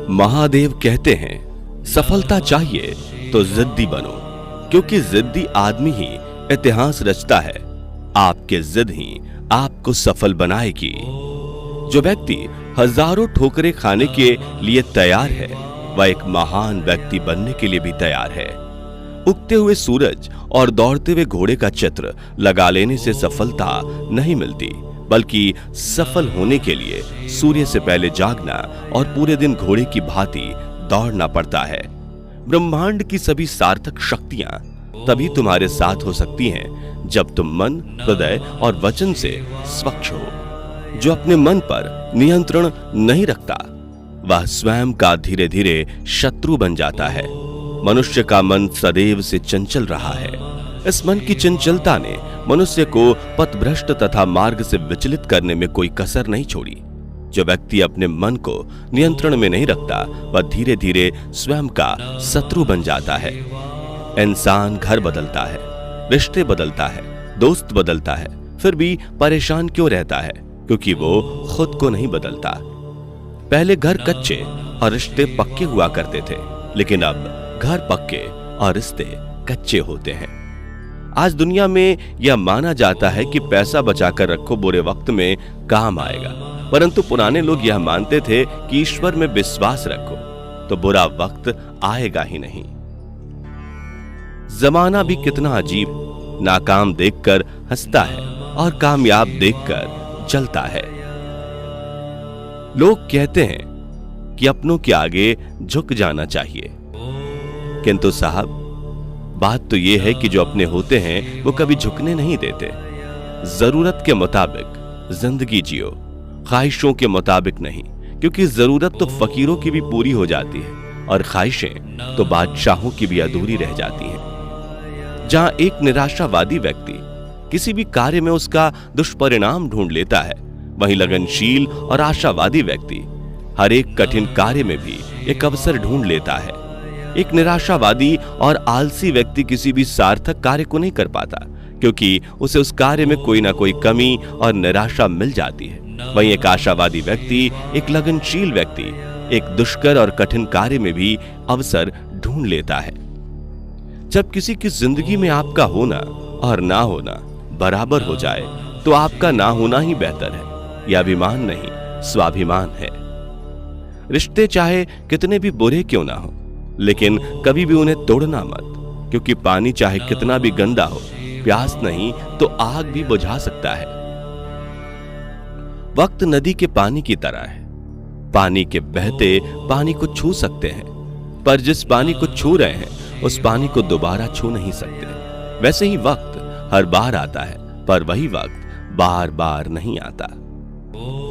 महादेव कहते हैं, सफलता चाहिए तो जिद्दी बनो, क्योंकि जिद्दी आदमी ही इतिहास रचता है। आपके जिद ही आपको सफल बनाएगी। जो व्यक्ति हजारों ठोकरें खाने के लिए तैयार है, वह एक महान व्यक्ति बनने के लिए भी तैयार है। उगते हुए सूरज और दौड़ते हुए घोड़े का चित्र लगा लेने से सफलता नहीं मिलती, बल्कि सफल होने के लिए सूर्य से पहले जागना और पूरे दिन घोड़े की भांति दौड़ना पड़ता है। ब्रह्मांड की सभी सार्थक शक्तियां तभी तुम्हारे साथ हो सकती हैं जब तुम मन, हृदय और वचन से स्वच्छ हो। जो अपने मन पर नियंत्रण नहीं रखता, वह स्वयं का धीरे धीरे शत्रु बन जाता है। मनुष्य का मन सदैव से चंचल रहा है। इस मन की चंचलता ने मनुष्य को पथभ्रष्ट तथा मार्ग से विचलित करने में कोई कसर नहीं छोड़ी। जो व्यक्ति अपने मन को नियंत्रण में नहीं रखता, वह धीरे धीरे स्वयं का शत्रु बन जाता है। इंसान घर बदलता है, रिश्ते बदलता है, दोस्त बदलता है, फिर भी परेशान क्यों रहता है? क्योंकि वो खुद को नहीं बदलता। पहले घर कच्चे और रिश्ते पक्के हुआ करते थे, लेकिन अब घर पक्के और रिश्ते कच्चे होते हैं। आज दुनिया में यह माना जाता है कि पैसा बचाकर रखो, बुरे वक्त में काम आएगा, परंतु पुराने लोग यह मानते थे कि ईश्वर में विश्वास रखो तो बुरा वक्त आएगा ही नहीं। जमाना भी कितना अजीब, नाकाम देखकर हंसता है और कामयाब देखकर जलता है। लोग कहते हैं कि अपनों के आगे झुक जाना चाहिए, किंतु साहब, बात तो यह है कि जो अपने होते हैं वो कभी झुकने नहीं देते। जरूरत के मुताबिक जिंदगी जियो, ख्वाहिशों के मुताबिक नहीं, क्योंकि जरूरत तो फकीरों की भी पूरी हो जाती है और ख्वाहिशें तो बादशाहों की भी अधूरी रह जाती हैं। जहां एक निराशावादी व्यक्ति किसी भी कार्य में उसका दुष्परिणाम ढूंढ लेता है, वहीं लगनशील और आशावादी व्यक्ति हर एक कठिन कार्य में भी एक अवसर ढूंढ लेता है। एक निराशावादी और आलसी व्यक्ति किसी भी सार्थक कार्य को नहीं कर पाता, क्योंकि उसे उस कार्य में कोई ना कोई कमी और निराशा मिल जाती है। वहीं एक आशावादी व्यक्ति, एक लगनशील व्यक्ति एक दुष्कर और कठिन कार्य में भी अवसर ढूंढ लेता है। जब किसी की जिंदगी में आपका होना और ना होना बराबर हो जाए, तो आपका ना होना ही बेहतर है। यह अभिमान नहीं, स्वाभिमान है। रिश्ते चाहे कितने भी बुरे क्यों ना हो, लेकिन कभी भी उन्हें तोड़ना मत, क्योंकि पानी चाहे कितना भी गंदा हो, प्यास नहीं तो आग भी बुझा सकता है। वक्त नदी के पानी की तरह है। पानी के बहते पानी को छू सकते हैं, पर जिस पानी को छू रहे हैं उस पानी को दोबारा छू नहीं सकते। वैसे ही वक्त हर बार आता है, पर वही वक्त बार बार नहीं आता।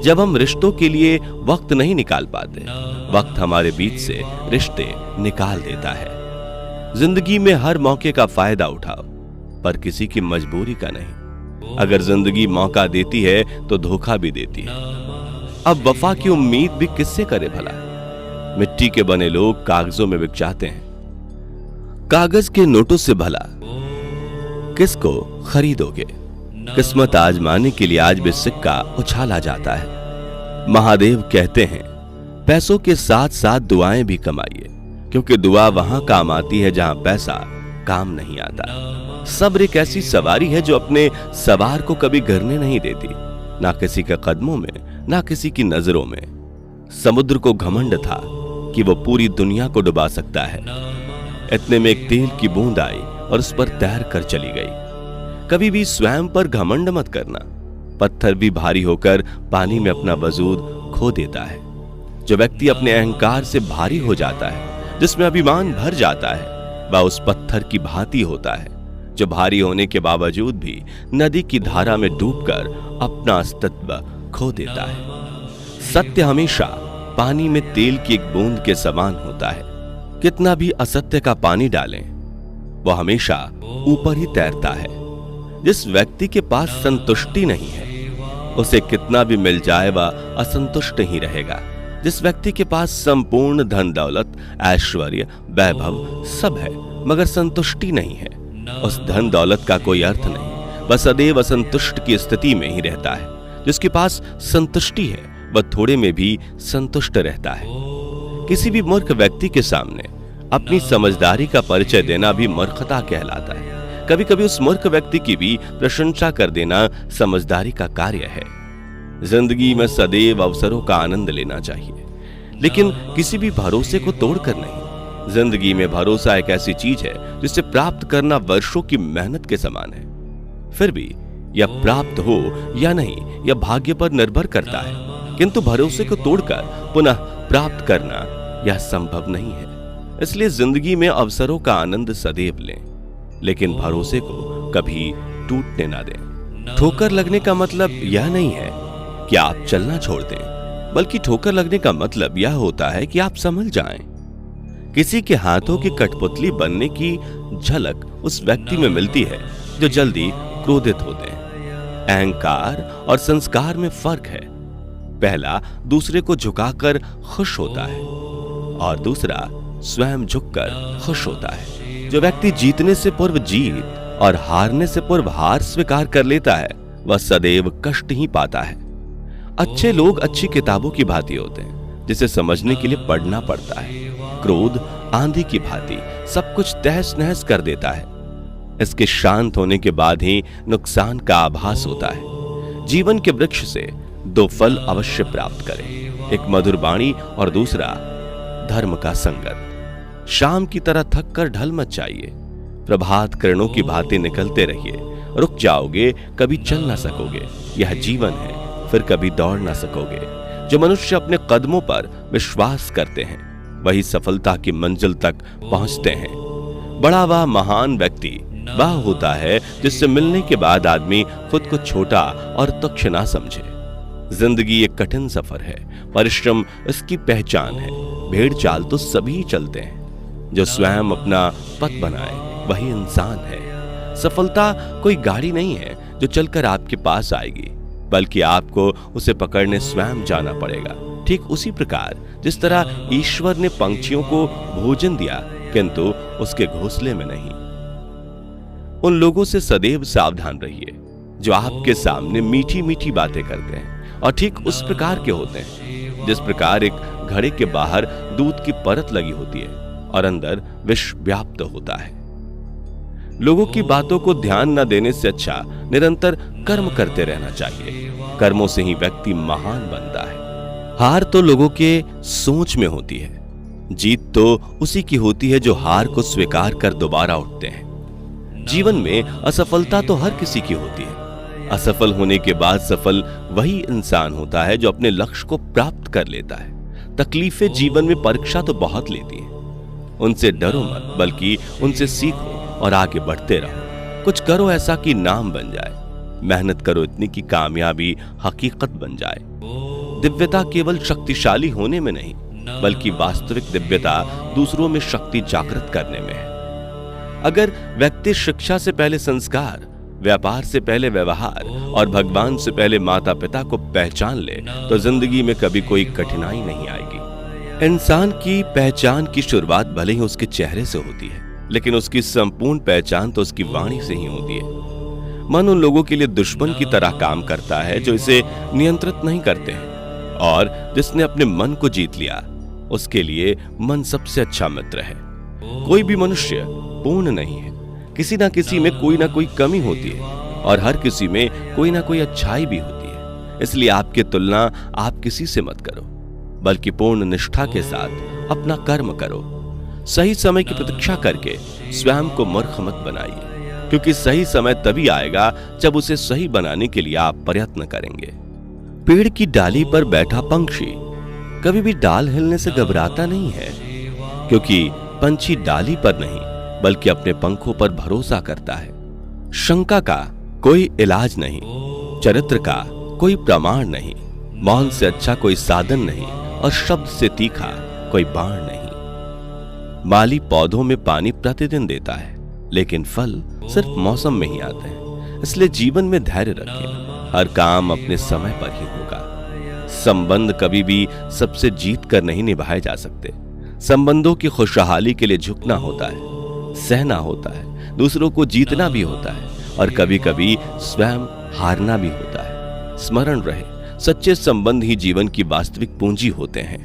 जब हम रिश्तों के लिए वक्त नहीं निकाल पाते, वक्त हमारे बीच से रिश्ते निकाल देता है। जिंदगी में हर मौके का फायदा उठाओ, पर किसी की मजबूरी का नहीं। अगर जिंदगी मौका देती है तो धोखा भी देती है। अब वफा की उम्मीद भी किससे करे भला? मिट्टी के बने लोग कागजों में बिक जाते हैं। कागज के नोटों से भला किसको खरीदोगे? किस्मत आजमाने के लिए आज भी सिक्का उछाला जाता है। महादेव कहते हैं, पैसों के साथ साथ दुआएं भी कमाइए, क्योंकि दुआ वहां काम आती है जहां पैसा काम नहीं आता। सब्र एक ऐसी सवारी है जो अपने सवार को कभी गिरने नहीं देती, ना किसी के कदमों में, ना किसी की नजरों में। समुद्र को घमंड था कि वो पूरी दुनिया को डुबा सकता है। इतने में एक तेल की बूंद आई और उस पर तैर कर चली गई। कभी भी स्वयं पर घमंड मत करना। पत्थर भी भारी होकर पानी में अपना वजूद खो देता है। जो व्यक्ति अपने अहंकार से भारी हो जाता है, जिसमें अभिमान भर जाता है, वह उस पत्थर की भांति होता है जो भारी होने के बावजूद भी नदी की धारा में डूबकर अपना अस्तित्व खो देता है। सत्य हमेशा पानी में तेल की एक बूंद के समान होता है। कितना भी असत्य का पानी डालें, वह हमेशा ऊपर ही तैरता है। जिस व्यक्ति के पास संतुष्टि नहीं है, उसे कितना भी मिल जाए वह असंतुष्ट ही रहेगा। जिस व्यक्ति के पास संपूर्ण धन दौलत, ऐश्वर्य, वैभव सब है, मगर संतुष्टि नहीं है, उस धन दौलत का कोई अर्थ नहीं। वह सदैव असंतुष्ट की स्थिति में ही रहता है। जिसके पास संतुष्टि है, वह थोड़े में भी संतुष्ट रहता है। किसी भी मूर्ख व्यक्ति के सामने अपनी समझदारी का परिचय देना भी मूर्खता कहलाता है। कभी कभी उस मूर्ख व्यक्ति की भी प्रशंसा कर देना समझदारी का कार्य है। जिंदगी में सदैव अवसरों का आनंद लेना चाहिए, लेकिन किसी भी भरोसे को तोड़कर नहीं। जिंदगी में भरोसा एक ऐसी चीज है जिसे प्राप्त करना वर्षों की मेहनत के समान है। फिर भी यह प्राप्त हो या नहीं, यह भाग्य पर निर्भर करता है, किंतु भरोसे को तोड़कर पुनः प्राप्त करना यह संभव नहीं है। इसलिए जिंदगी में अवसरों का आनंद सदैव लें, लेकिन भरोसे को कभी टूटने ना दें। ठोकर लगने का मतलब यह नहीं है कि आप चलना छोड़ दें, बल्कि ठोकर लगने का मतलब यह होता है कि आप संभल जाएं। किसी के हाथों की कठपुतली बनने की झलक उस व्यक्ति में मिलती है जो जल्दी क्रोधित होते हैं। अहंकार और संस्कार में फर्क है। पहला दूसरे को झुकाकर खुश होता है और दूसरा स्वयं झुककर खुश होता है। जो व्यक्ति जीतने से पूर्व जीत और हारने से पूर्व हार स्वीकार कर लेता है, वह सदैव कष्ट ही पाता है। अच्छे लोग अच्छी किताबों की भांति होते हैं, जिसे समझने के लिए पढ़ना पड़ता है। क्रोध आंधी की भांति सब कुछ तहस नहस कर देता है। इसके शांत होने के बाद ही नुकसान का आभास होता है। जीवन के वृक्ष से दो फल अवश्य प्राप्त करें, एक मधुर वाणी और दूसरा धर्म का संगत। शाम की तरह थक कर ढल मत जाइए। प्रभात किरणों की भांति निकलते रहिए। रुक जाओगे, कभी चल ना सकोगे। यह जीवन है, फिर कभी दौड़ ना सकोगे। जो मनुष्य अपने कदमों पर विश्वास करते हैं, वही सफलता की मंजिल तक पहुंचते हैं। बड़ा व महान व्यक्ति वह होता है जिससे मिलने के बाद आदमी खुद को छोटा और तुच्छ ना समझे। जिंदगी एक कठिन सफर है, परिश्रम इसकी पहचान है। भेड़ चाल तो सभी चलते हैं, जो स्वयं अपना पथ बनाए वही इंसान है। सफलता कोई गाड़ी नहीं है जो चलकर आपके पास आएगी, बल्कि आपको उसे पकड़ने स्वयं जाना पड़ेगा। ठीक उसी प्रकार जिस तरह ईश्वर ने पंछियों को भोजन दिया, किंतु उसके घोंसले में नहीं। उन लोगों से सदैव सावधान रहिए जो आपके सामने मीठी मीठी बातें करते हैं और ठीक उस प्रकार के होते हैं जिस प्रकार एक घड़े के बाहर दूध की परत लगी होती है और अंदर विष व्याप्त होता है। लोगों की बातों को ध्यान न देने से अच्छा निरंतर कर्म करते रहना चाहिए। कर्मों से ही व्यक्ति महान बनता है। हार तो लोगों के सोच में होती है, जीत तो उसी की होती है जो हार को स्वीकार कर दोबारा उठते हैं। जीवन में असफलता तो हर किसी की होती है। असफल होने के बाद सफल वही इंसान होता है जो अपने लक्ष्य को प्राप्त कर लेता है। तकलीफें जीवन में परीक्षा तो बहुत लेती हैं। उनसे डरो मत, बल्कि उनसे सीखो और आगे बढ़ते रहो। कुछ करो ऐसा कि नाम बन जाए। मेहनत करो इतनी कि कामयाबी हकीकत बन जाए। दिव्यता केवल शक्तिशाली होने में नहीं, बल्कि वास्तविक दिव्यता दूसरों में शक्ति जागृत करने में है। अगर व्यक्ति शिक्षा से पहले संस्कार, व्यापार से पहले व्यवहार और भगवान से पहले माता पिता को पहचान ले, तो जिंदगी में कभी कोई कठिनाई नहीं आएगी। इंसान की पहचान की शुरुआत भले ही उसके चेहरे से होती है, लेकिन उसकी संपूर्ण पहचान तो उसकी वाणी से ही होती है। मन उन लोगों के लिए दुश्मन की तरह काम करता है जो इसे नियंत्रित नहीं करते हैं, और जिसने अपने मन को जीत लिया उसके लिए मन सबसे अच्छा मित्र है। कोई भी मनुष्य पूर्ण नहीं है। किसी ना किसी में कोई ना कोई कमी होती है और हर किसी में कोई ना कोई अच्छाई भी होती है। इसलिए आपकी तुलना आप किसी से मत करो, बल्कि पूर्ण निष्ठा के साथ अपना कर्म करो। सही समय की प्रतीक्षा करके स्वयं को मूर्ख मत बनाइए, क्योंकि सही समय तभी आएगा जब उसे सही बनाने के लिए आप प्रयत्न करेंगे। पेड़ की डाली पर बैठा पंछी कभी भी डाल हिलने से घबराता नहीं है, क्योंकि पंछी डाली पर नहीं बल्कि अपने पंखों पर भरोसा करता है। शंका का कोई इलाज नहीं, चरित्र का कोई प्रमाण नहीं, मौन से अच्छा कोई साधन नहीं और शब्द से तीखा कोई बाण नहीं। माली पौधों में पानी प्रतिदिन देता है, लेकिन फल सिर्फ मौसम में ही आते हैं। इसलिए जीवन में धैर्य रखें। हर काम अपने समय पर ही होगा। संबंध कभी भी सबसे जीत कर नहीं निभाए जा सकते। संबंधों की खुशहाली के लिए झुकना होता है, सहना होता है, दूसरों को जीतना भी होता है और कभी कभी स्वयं हारना भी होता है। स्मरण रहे, सच्चे संबंध ही जीवन की वास्तविक पूंजी होते हैं।